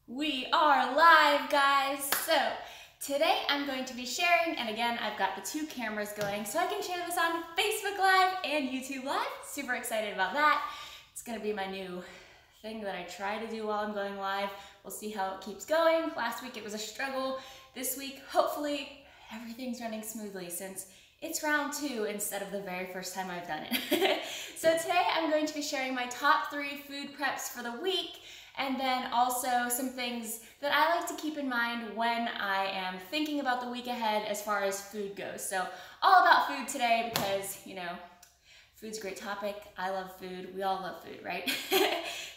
We are live, guys! So, today I'm going to be sharing, and again, I've got the two cameras going so I can share this on Facebook Live and YouTube Live. Super excited about that. It's gonna be my new thing that I try to do while I'm going live. We'll see how it keeps going. Last week it was a struggle. This week, hopefully, everything's running smoothly since it's round 2 instead of the very first time I've done it. So today I'm going to be sharing my top 3 food preps for the week, and then also some things that I like to keep in mind when I am thinking about the week ahead as far as food goes. So all about food today because, you know, food's a great topic. I love food. We all love food, right?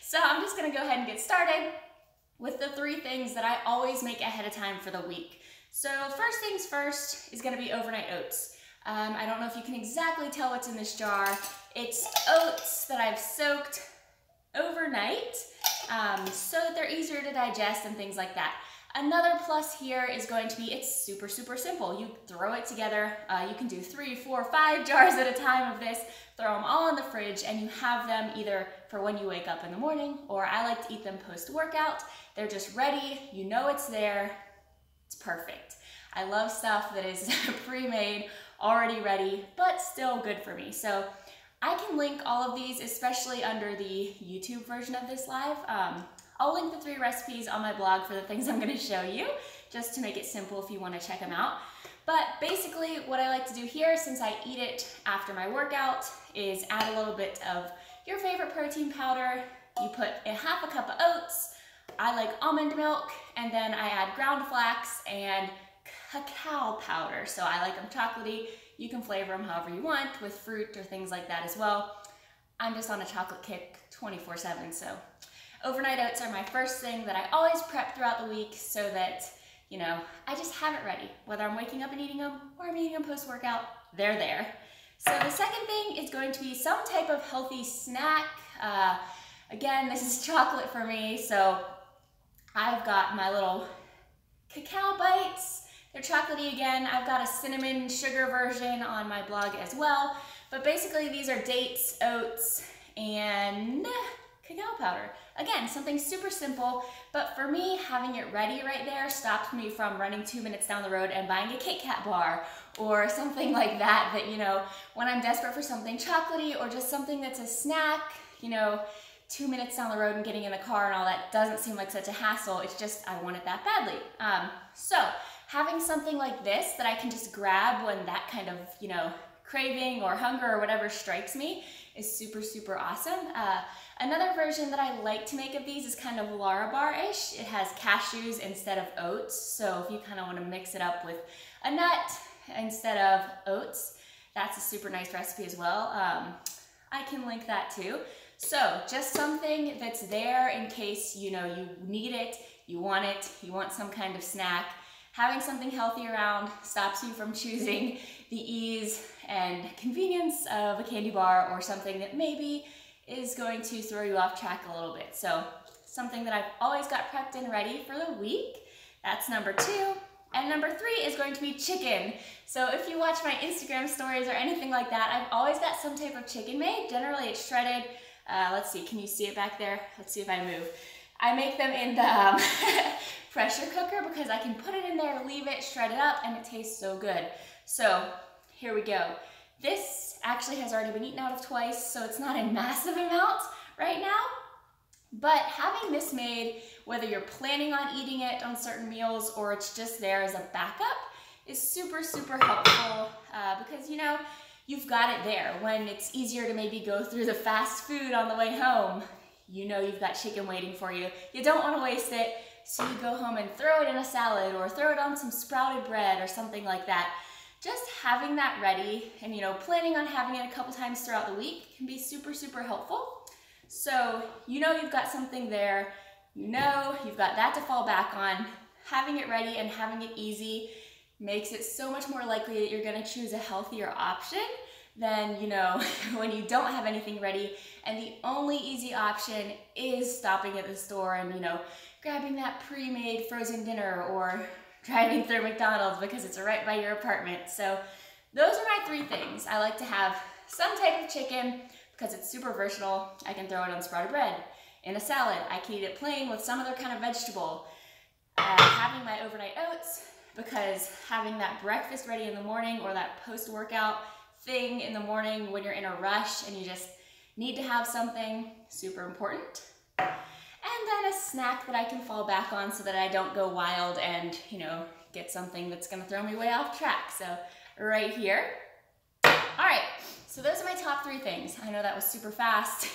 So I'm just gonna go ahead and get started with the 3 things that I always make ahead of time for the week. So first things first is gonna be overnight oats. I don't know if you can exactly tell what's in this jar. It's oats that I've soaked overnight so that they're easier to digest and things like that. Another plus here is going to be it's super simple. You throw it together. You can do 3, 4, 5 jars at a time of this, throw them all in the fridge, and you have them either for when you wake up in the morning, or I like to eat them post-workout. They're just ready, you know it's there, it's perfect. I love stuff that is pre-made, already ready, but still good for me. So I can link all of these, especially under the YouTube version of this live. I'll link the 3 recipes on my blog for the things I'm gonna show you, just to make it simple if you wanna check them out. But basically what I like to do here, since I eat it after my workout, is add a little bit of your favorite protein powder. You put a half a cup of oats. I like almond milk, and then I add ground flax and cacao powder. So I like them chocolatey. You can flavor them however you want with fruit or things like that as well. I'm just on a chocolate kick 24/7, so overnight oats are my first thing that I always prep throughout the week so that, you know, I just have it ready. Whether I'm waking up and eating them or I'm eating them post-workout, they're there. So the second thing is going to be some type of healthy snack. Again, this is chocolate for me, so I've got my little cacao bites. They're chocolatey again. I've got a cinnamon sugar version on my blog as well. But basically these are dates, oats, and cacao powder. Again, something super simple, but for me, having it ready right there stops me from running 2 minutes down the road and buying a Kit Kat bar or something like that, you know, when I'm desperate for something chocolatey or just something that's a snack, you know, 2 minutes down the road and getting in the car and all that doesn't seem like such a hassle. It's just, I want it that badly. So having something like this that I can just grab when that kind of, you know, craving or hunger or whatever strikes me is super awesome. Another version that I like to make of these is kind of Larabar-ish. It has cashews instead of oats. So if you kind of want to mix it up with a nut instead of oats, that's a super nice recipe as well. I can link that too. So just something that's there in case, you know, you need it, you want some kind of snack. Having something healthy around stops you from choosing the ease and convenience of a candy bar or something that maybe is going to throw you off track a little bit. So something that I've always got prepped and ready for the week. That's number 2. And number 3 is going to be chicken. So if you watch my Instagram stories or anything like that, I've always got some type of chicken made. Generally it's shredded. Let's see, can you see it back there? Let's see if I move. I make them in the pressure cooker because I can put it in there, leave it, shred it up, and it tastes so good. So here we go. This actually has already been eaten out of twice, so it's not a massive amount right now. But having this made, whether you're planning on eating it on certain meals or it's just there as a backup, is super helpful because, you know, you've got it there. When it's easier to maybe go through the fast food on the way home, you know you've got chicken waiting for you. You don't want to waste it, so you go home and throw it in a salad or throw it on some sprouted bread or something like that. Just having that ready and, you know, planning on having it a couple times throughout the week can be super helpful. So you know you've got something there, you know you've got that to fall back on. Having it ready and having it easy makes it so much more likely that you're gonna choose a healthier option than, you know, when you don't have anything ready and the only easy option is stopping at the store and, you know, grabbing that pre-made frozen dinner or driving through McDonald's because it's right by your apartment. So those are my 3 things. I like to have some type of chicken because it's super versatile. I can throw it on sprouted bread. in a salad. I can eat it plain with some other kind of vegetable. Having my overnight oats, because having that breakfast ready in the morning or that post-workout thing in the morning when you're in a rush and you just need to have something, super important. And then a snack that I can fall back on so that I don't go wild and, you know, get something that's gonna throw me way off track. So right here. All right, so those are my top 3 things. I know that was super fast,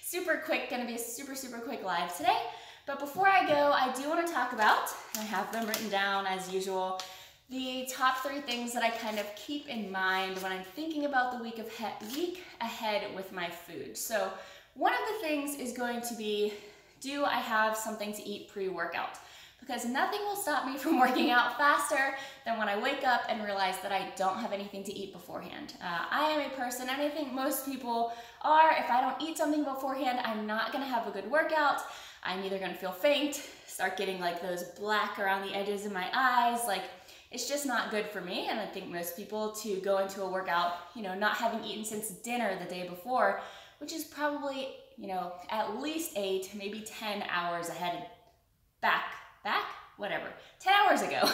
super quick, gonna be a super, super quick live today. But before I go, I do wanna talk about, I have them written down as usual, the top 3 things that I kind of keep in mind when I'm thinking about the week ahead with my food. So one of the things is going to be, do I have something to eat pre-workout? Because nothing will stop me from working out faster than when I wake up and realize that I don't have anything to eat beforehand. I am a person, and I think most people are, if I don't eat something beforehand, I'm not gonna have a good workout. I'm either gonna feel faint, start getting like those black around the edges of my eyes, like it's just not good for me. And I think most people to go into a workout, you know, not having eaten since dinner the day before, which is probably, you know, at least 8, maybe 10 hours ahead, whatever, 10 hours ago.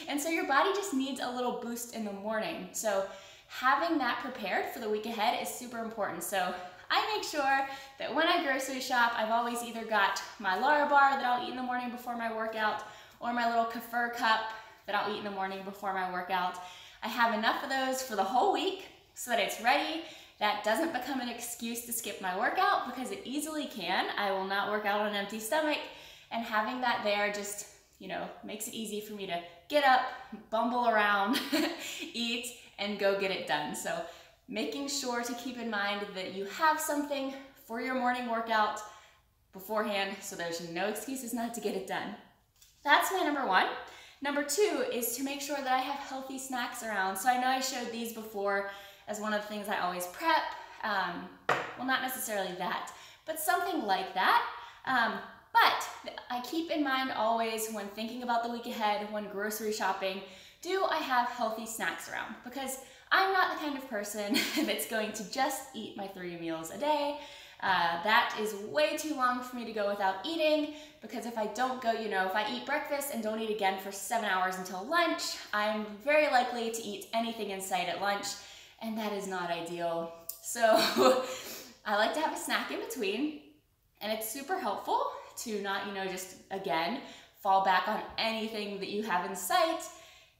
And so your body just needs a little boost in the morning. So having that prepared for the week ahead is super important. So I make sure that when I grocery shop, I've always either got my Lara bar that I'll eat in the morning before my workout, or my little kefir cup that I'll eat in the morning before my workout. I have enough of those for the whole week so that it's ready. That doesn't become an excuse to skip my workout, because it easily can. I will not work out on an empty stomach, and having that there just, you know, makes it easy for me to get up, bumble around, eat, and go get it done. So making sure to keep in mind that you have something for your morning workout beforehand, so there's no excuses not to get it done. That's my number 1. Number 2 is to make sure that I have healthy snacks around. So I know I showed these before as one of the things I always prep. Well, not necessarily that, but something like that. But I keep in mind always when thinking about the week ahead, when grocery shopping, do I have healthy snacks around? Because I'm not the kind of person that's going to just eat my 3 meals a day. That is way too long for me to go without eating, because if I don't go, you know, if I eat breakfast and don't eat again for 7 hours until lunch, I'm very likely to eat anything in sight at lunch, and that is not ideal. So I like to have a snack in between, and it's super helpful to not, you know, just again, fall back on anything that you have in sight.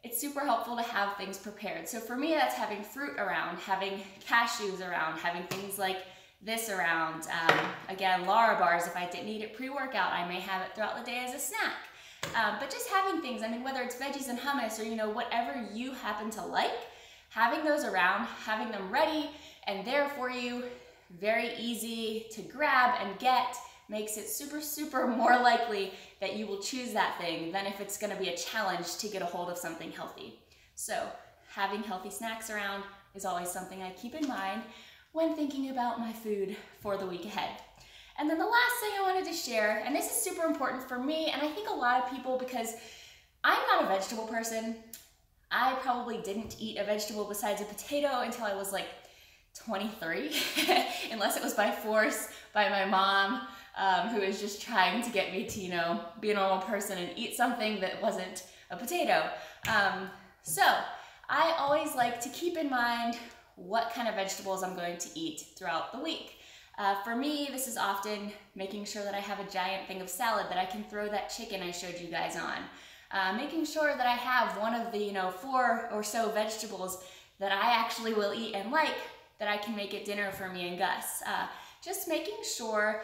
It's super helpful to have things prepared. So for me, that's having fruit around, having cashews around, having things like this around. Again, Lara bars, if I didn't eat it pre-workout, I may have it throughout the day as a snack. But just having things, I mean, whether it's veggies and hummus or, you know, whatever you happen to like, having those around, having them ready and there for you, very easy to grab and get, makes it super, super more likely that you will choose that thing than if it's gonna be a challenge to get a hold of something healthy. So having healthy snacks around is always something I keep in mind when thinking about my food for the week ahead. And then the last thing I wanted to share, and this is super important for me, and I think a lot of people, because I'm not a vegetable person. I probably didn't eat a vegetable besides a potato until I was like 23, unless it was by force by my mom, who was just trying to get me to, you know, be a normal person and eat something that wasn't a potato. So I always like to keep in mind what kind of vegetables I'm going to eat throughout the week. For me, this is often making sure that I have a giant thing of salad that I can throw that chicken I showed you guys on. Making sure that I have one of the, you know, 4 or so vegetables that I actually will eat and like, that I can make at dinner for me and Gus. Just making sure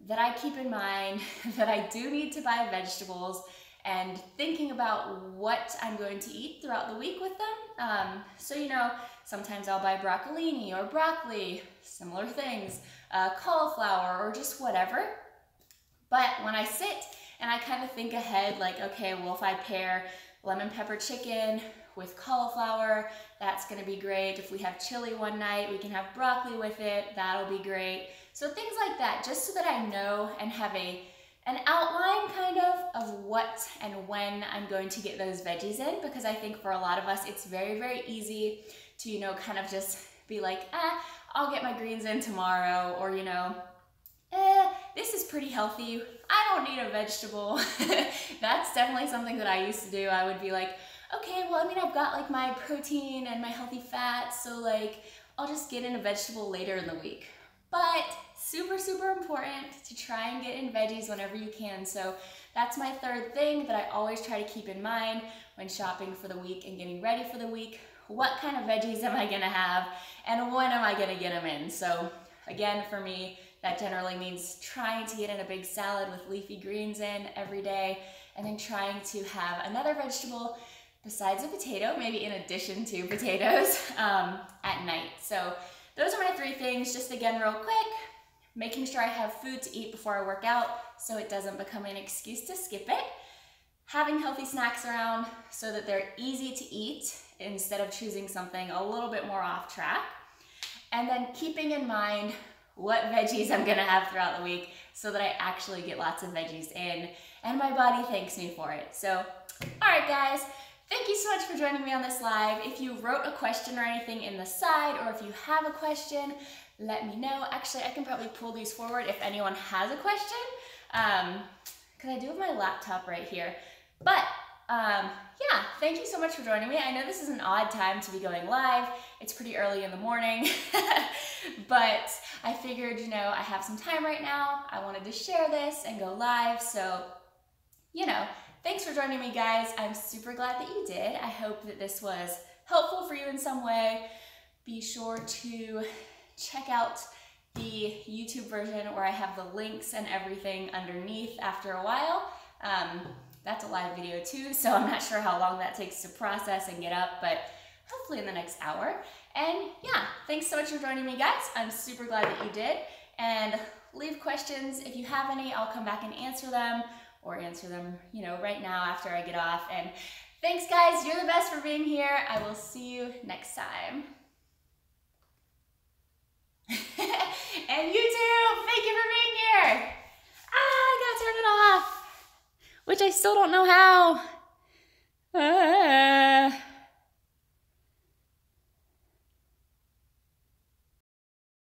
that I keep in mind that I do need to buy vegetables, and thinking about what I'm going to eat throughout the week with them. So, you know, sometimes I'll buy broccolini or broccoli, similar things, cauliflower, or just whatever. But when I sit and I kind of think ahead, like, okay, well, if I pair lemon pepper chicken with cauliflower, that's gonna be great. If we have chili one night, we can have broccoli with it, that'll be great. So things like that, just so that I know and have an outline kind of what and when I'm going to get those veggies in, because I think for a lot of us, it's very, very easy to, you know, kind of just be like, I'll get my greens in tomorrow, or, you know, this is pretty healthy. I don't need a vegetable. That's definitely something that I used to do. I would be like, okay, well, I mean, I've got like my protein and my healthy fats, so like, I'll just get in a vegetable later in the week. But super, super important to try and get in veggies whenever you can. So that's my third thing that I always try to keep in mind when shopping for the week and getting ready for the week. What kind of veggies am I gonna have and when am I gonna get them in? So again, for me, that generally means trying to get in a big salad with leafy greens in every day, and then trying to have another vegetable besides a potato, maybe in addition to potatoes, at night. So those are my three things. Just again, real quick, making sure I have food to eat before I work out so it doesn't become an excuse to skip it. Having healthy snacks around so that they're easy to eat instead of choosing something a little bit more off track. And then keeping in mind what veggies I'm gonna have throughout the week so that I actually get lots of veggies in and my body thanks me for it. So, all right guys, thank you so much for joining me on this live. If you wrote a question or anything in the side, or if you have a question, let me know. Actually, I can probably pull these forward if anyone has a question, because I do have my laptop right here. But yeah, thank you so much for joining me. I know this is an odd time to be going live. It's pretty early in the morning, but I figured, you know, I have some time right now. I wanted to share this and go live. So, you know, thanks for joining me, guys. I'm super glad that you did. I hope that this was helpful for you in some way. Be sure to check out the YouTube version where I have the links and everything underneath after a while. That's a live video too, so I'm not sure how long that takes to process and get up, but hopefully in the next hour. And yeah, thanks so much for joining me, guys. I'm super glad that you did. And leave questions if you have any. I'll come back and answer them, or answer them, you know, right now after I get off. And thanks, guys. You're the best for being here. I will see you next time. And YouTube, thank you for being here. I gotta turn it off, which I still don't know how.